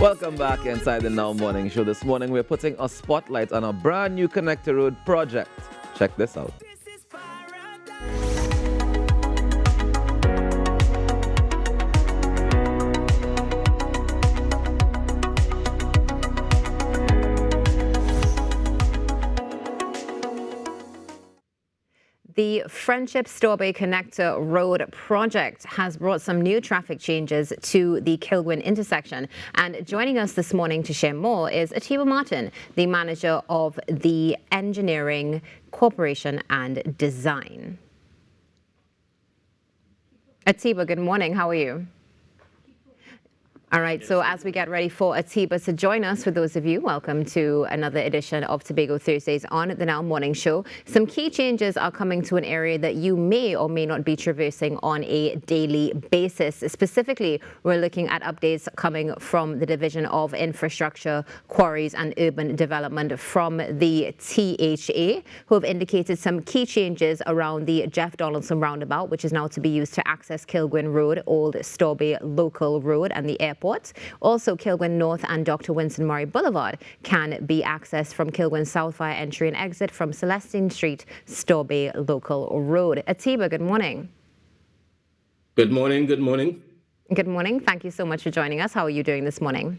Welcome back inside the Now Morning Show. This morning we're putting a spotlight on a brand new Connector Road project. Check this out. The Friendship Storbay Connector Road project has brought some new traffic changes to the Kilwin intersection. And joining us this morning to share more is Atiba Martin, the manager of the Engineering, Corporation and Design. Atiba, good morning. How are you? All right, so as we get ready for Atiba to join us, for those of you, welcome to another edition of Tobago Thursdays on the Now Morning Show. Some key changes are coming to an area that you may or may not be traversing on a daily basis. Specifically, we're looking at updates coming from the Division of Infrastructure, Quarries and Urban Development from the THA, who have indicated some key changes around the Jeff Donaldson roundabout, which is now to be used to access Kilwin Road, Old Storbay Local Road and the airport. Also, Kilwin North and Dr. Winston Murray Boulevard can be accessed from Kilwin South via entry and exit from Celestine Street, Storbay Local Road. Atiba, good morning. Good morning. Good morning. Good morning. Thank you so much for joining us. How are you doing this morning?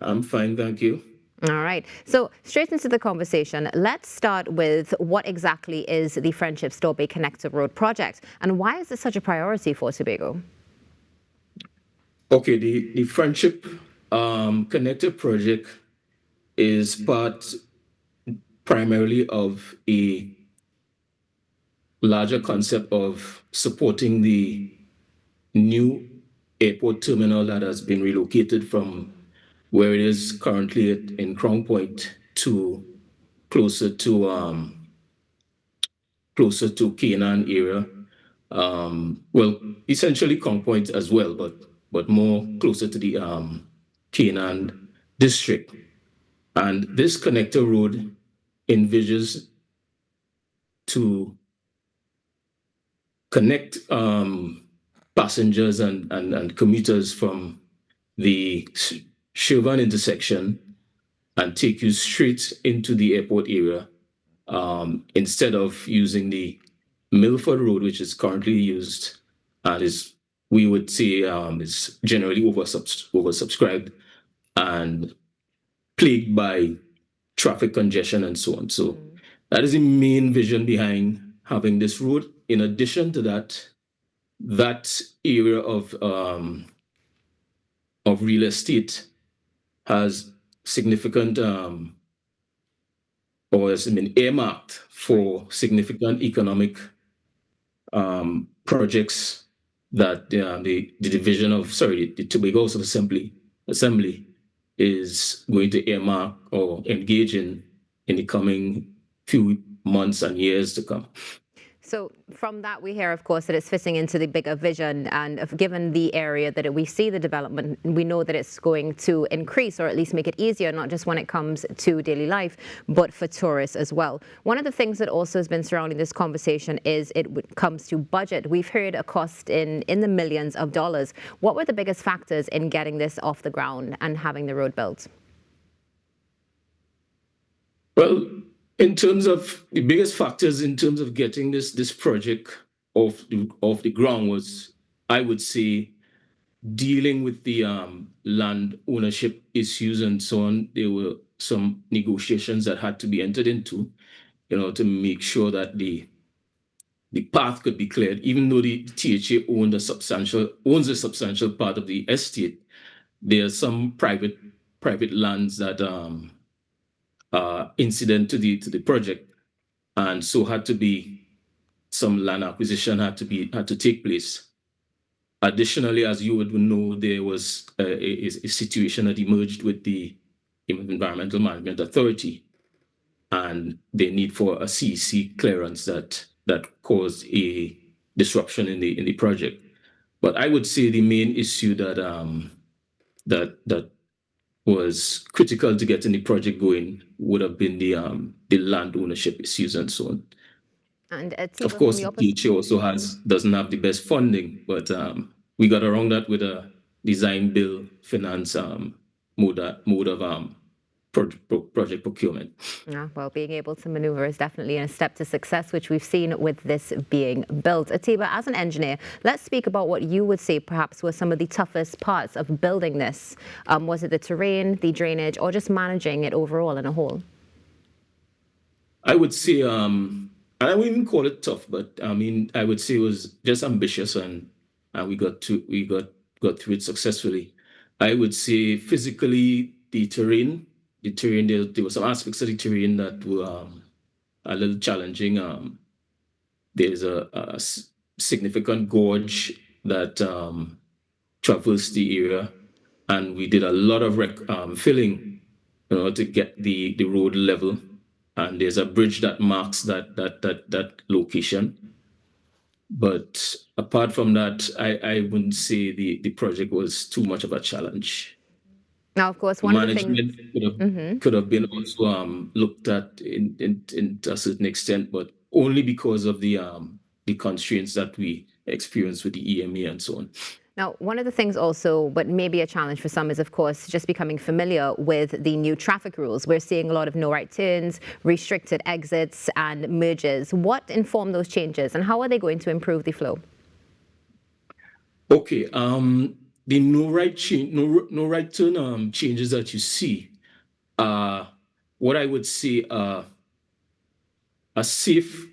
I'm fine, thank you. All right. So straight into the conversation, let's start with what exactly is the Friendship Storbay Connector Road project and why is it such a priority for Tobago? Okay, the Friendship Connector project is part primarily of a larger concept of supporting the new airport terminal that has been relocated from where it is currently in Crown Point to closer to Canaan area. Well, essentially Crown Point as well, but more closer to the Canaan district. And this connector road envisages to connect passengers and commuters from the Chauvin intersection and take you straight into the airport area instead of using the Milford Road, which is currently used and is, we would say, is generally oversubscribed and plagued by traffic congestion and so on. So that is the main vision behind having this road. In addition to that, that area of real estate has significant or has been earmarked for significant economic projects that the division of, the Tobago House of Assembly is going to earmark or engage in the coming few months and years to come. So from that, we hear, of course, that it's fitting into the bigger vision. And given the area that we see the development, we know that it's going to increase or at least make it easier, not just when it comes to daily life, but for tourists as well. One of the things that also has been surrounding this conversation is it comes to budget. We've heard a cost in the millions of dollars. What were the biggest factors in getting this off the ground and having the road built? Well, in terms of the biggest factors in terms of getting this project off the ground was, I would say, dealing with the land ownership issues and so on. There were some negotiations that had to be entered into, to make sure that the path could be cleared. Even though the THA owns a substantial part of the estate, there are some private lands that incident to the project, and so had to be some land acquisition had to take place. Additionally, as you would know, there was a situation that emerged with the Environmental Management Authority and the need for a CEC clearance that caused a disruption in the project. But I would say the main issue that was critical to getting the project going would have been the land ownership issues and so on. And of course, the THA also doesn't have the best funding, but we got around that with the design, build, finance mode of project procurement. Yeah, well, being able to maneuver is definitely a step to success, which we've seen with this being built. Atiba, as an engineer, let's speak about what you would say perhaps were some of the toughest parts of building this. Was it the terrain, the drainage, or just managing it overall in a whole? I would say, and I wouldn't even call it tough, but I mean, I would say it was just ambitious, and we got through it successfully. I would say physically, the terrain, there were some aspects of the terrain that were a little challenging. There's a significant gorge that traversed the area, and we did a lot of filling in order to get the road level. And there's a bridge that marks that location. But apart from that, I wouldn't say the project was too much of a challenge. Now, of course, one management of the things could have been also looked at in to a certain extent, but only because of the constraints that we experienced with the EMA and so on. Now, one of the things also, but maybe a challenge for some, is, of course, just becoming familiar with the new traffic rules. We're seeing a lot of no right turns, restricted exits, and merges. What informed those changes, and how are they going to improve the flow? Okay, the no right turn changes that you see are what I would say a safe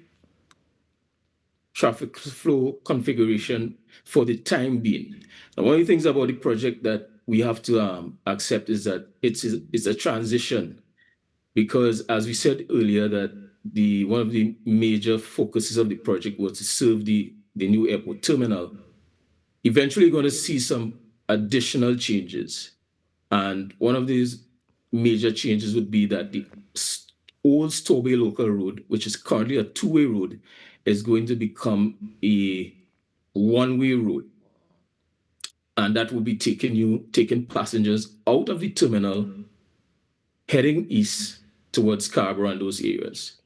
traffic flow configuration for the time being. And one of the things about the project that we have to accept is that it's a transition, because as we said earlier, that one of the major focuses of the project was to serve the new airport terminal. Eventually, you're going to see some additional changes, and one of these major changes would be that the old Storbay local road, which is currently a two-way road, is going to become a one-way road. And that will be taking passengers out of the terminal, heading east towards Scarborough and those areas.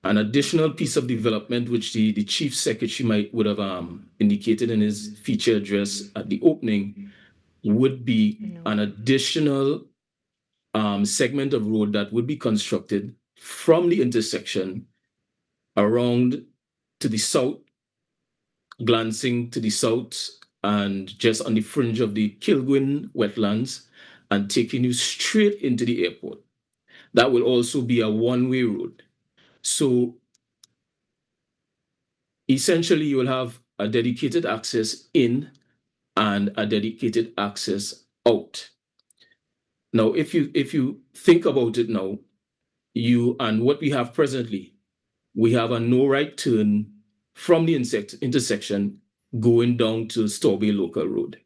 An additional piece of development, which the chief secretary would have indicated in his feature address at the opening, would be an additional segment of road that would be constructed from the intersection around to the south, glancing to the south, and just on the fringe of the Kilgwin wetlands, and taking you straight into the airport. That will also be a one-way road. So essentially, you will have a dedicated access in and a dedicated access out. Now, if you think about it now, and what we have presently, we have a no right turn from the intersection going down to Storbay Local Road.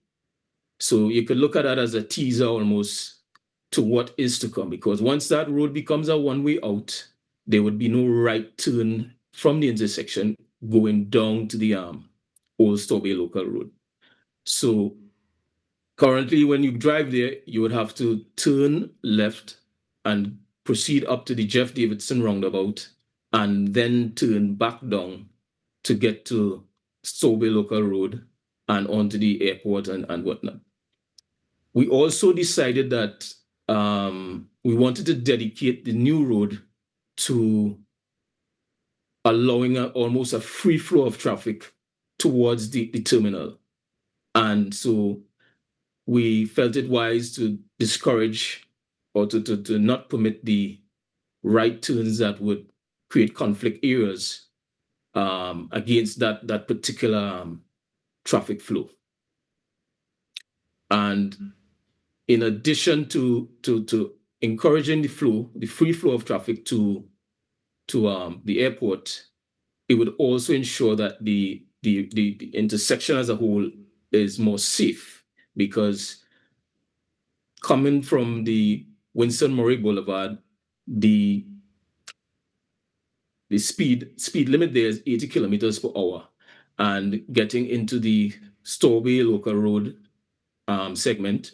So you could look at that as a teaser almost to what is to come, because once that road becomes a one-way out, there would be no right turn from the intersection going down to the old Storbay Local Road. So currently, when you drive there, you would have to turn left and proceed up to the Jeff Davidson roundabout, and then turn back down to get to Storbay Local Road and onto the airport and whatnot. We also decided that we wanted to dedicate the new road to allowing almost a free flow of traffic towards the terminal. And so we felt it wise to discourage or to not permit the right turns that would create conflict areas against that particular traffic flow. And in addition to encouraging the free flow of traffic to the airport, it would also ensure that the intersection as a whole is more safe, because coming from the Winston Murray Boulevard, the speed limit there is 80 kilometers per hour, and getting into the Storbay Local Road segment,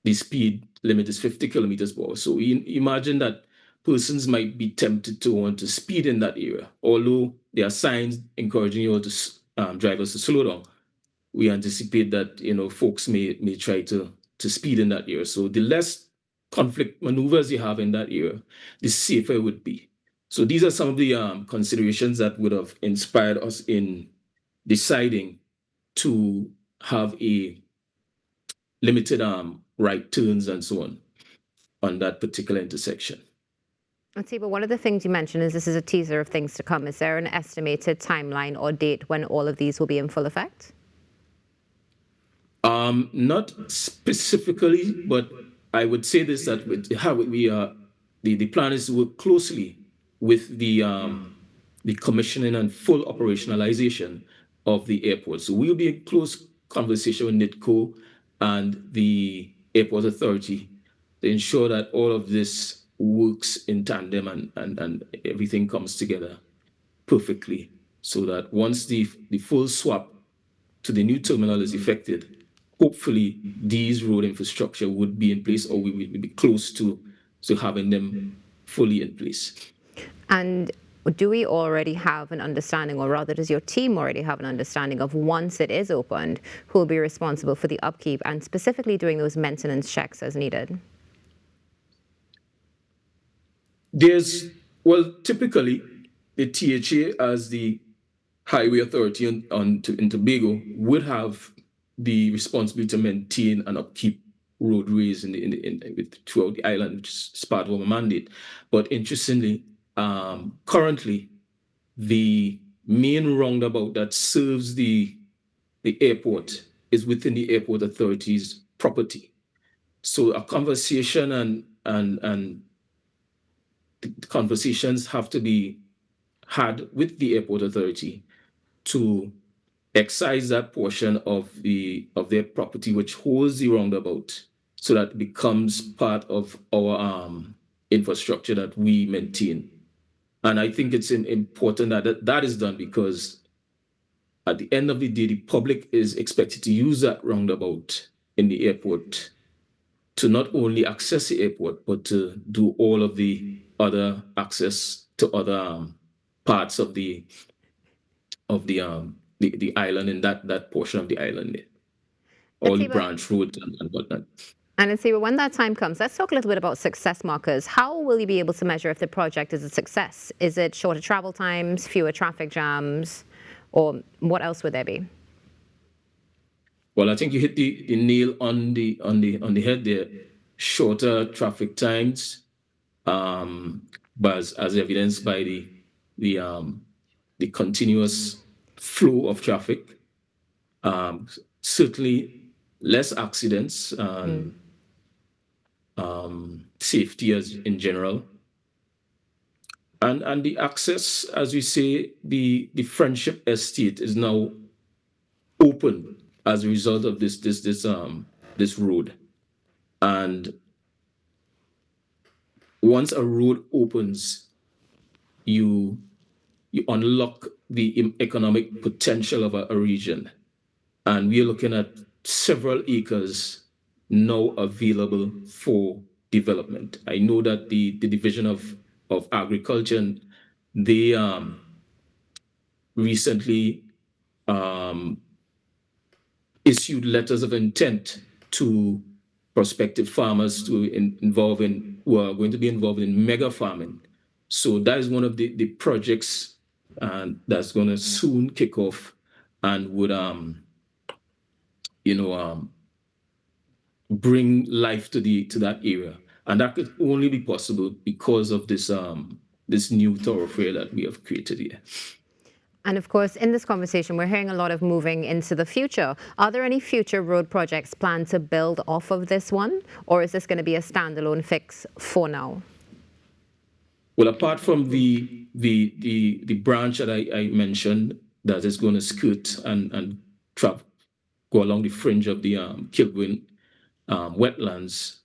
the speed limit is 50 kilometers per hour. So imagine that persons might be tempted to want to speed in that area, although there are signs encouraging you all to drivers to slow down. we anticipate that folks may try to speed in that area. So the less conflict maneuvers you have in that area, the safer it would be. So these are some of the considerations that would have inspired us in deciding to have a limited right turns and so on that particular intersection. Atiba, one of the things you mentioned is this is a teaser of things to come. Is there an estimated timeline or date when all of these will be in full effect? Not specifically, but I would say this, that the plan is to work closely with the commissioning and full operationalization of the airport. So we'll be in close conversation with NITCO and the airport authority to ensure that all of this works in tandem and everything comes together perfectly, so that once the full swap to the new terminal is effected, hopefully these road infrastructure would be in place, or we will be close to having them fully in place. And do we already have an understanding, or rather does your team already have an understanding of, once it is opened, who will be responsible for the upkeep and specifically doing those maintenance checks as needed? Typically the THA, as the highway authority in Tobago, would have the responsibility to maintain and upkeep roadways throughout the island, which is part of our mandate. But interestingly, currently, the main roundabout that serves the airport is within the airport authority's property. So a conversation and the conversations have to be had with the airport authority to excise that portion of their property which holds the roundabout, so that it becomes part of our infrastructure that we maintain. And I think it's important that is done, because at the end of the day, the public is expected to use that roundabout in the airport to not only access the airport, but to do all of the other access to other parts of the island, in that portion of the island there. All the branch roads and whatnot. And Atiba, when that time comes, let's talk a little bit about success markers. How will you be able to measure if the project is a success? Is it shorter travel times, fewer traffic jams, or what else would there be? Well, I think you hit the nail on the head there. Shorter traffic times, but as evidenced by the continuous flow of traffic. Certainly less accidents and safety as in general. And the access, as we say, the Friendship Estate is now open as a result of this road. And once a road opens, you unlock the economic potential of a region. And we are looking at several acres now available for development. I know that the Division of Agriculture, they recently issued letters of intent to prospective farmers who are going to be involved in mega farming. So that is one of the projects that's going to soon kick off and would bring life to that area. And that could only be possible because of this new thoroughfare that we have created here. And of course, in this conversation, we're hearing a lot of moving into the future. Are there any future road projects planned to build off of this one, or is this going to be a standalone fix for now? Well, apart from the branch that I mentioned that is going to skirt and go along the fringe of the Kilburn wetlands,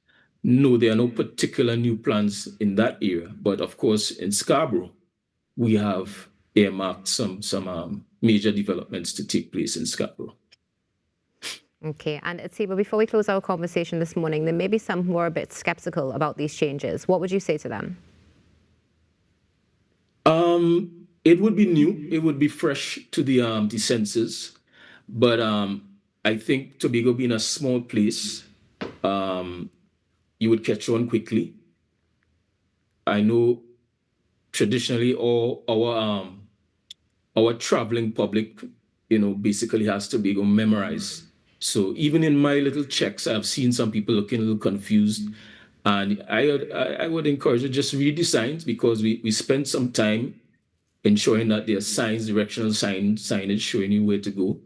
no, there are no particular new plans in that area. But of course, in Scarborough, we have earmarked some major developments to take place in Scarborough. Okay, and Atiba, before we close our conversation this morning, there may be some who are a bit skeptical about these changes. What would you say to them? It would be new. It would be fresh to the senses. But I think Tobago being a small place, you would catch on quickly. I know traditionally all our traveling public, basically has Tobago memorized. So even in my little checks, I've seen some people looking a little confused. And I would encourage you just read the signs, because we spent some time ensuring that there are signs, directional signage showing you where to go.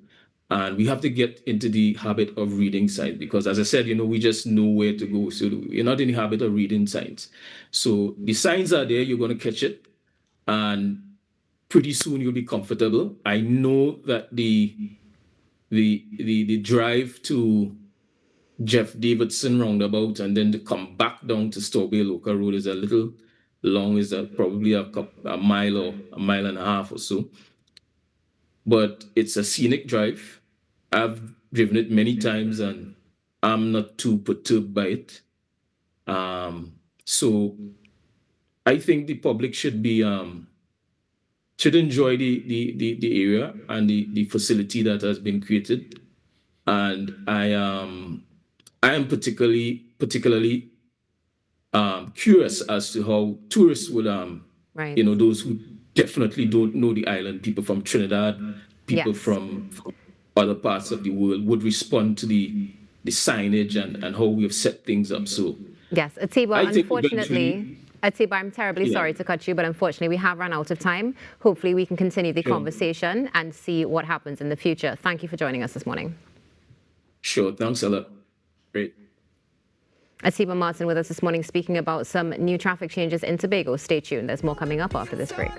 And we have to get into the habit of reading signs, because as I said, we just know where to go. So you're not in the habit of reading signs. So the signs are there, you're going to catch it. And pretty soon you'll be comfortable. I know that the drive to Jeff Davidson roundabout and then to come back down to Strawberry Local Road is a little long, is probably a mile or a mile and a half or so. But it's a scenic drive. I've driven it many times and I'm not too perturbed by it. So I think the public should enjoy the area and the facility that has been created. And I am particularly curious as to how tourists would Right. those who definitely don't know the island, people from Trinidad, people Yes. from other parts of the world, would respond to the signage and how we have set things up. So Yes, Atiba, I think unfortunately, eventually- Atiba, I'm terribly Yeah. sorry to cut you, but unfortunately we have run out of time. Hopefully we can continue the Sure. conversation and see what happens in the future. Thank you for joining us this morning. Sure, thanks a lot. Great. Atiba Martin with us this morning, speaking about some new traffic changes in Tobago. Stay tuned. There's more coming up after this break.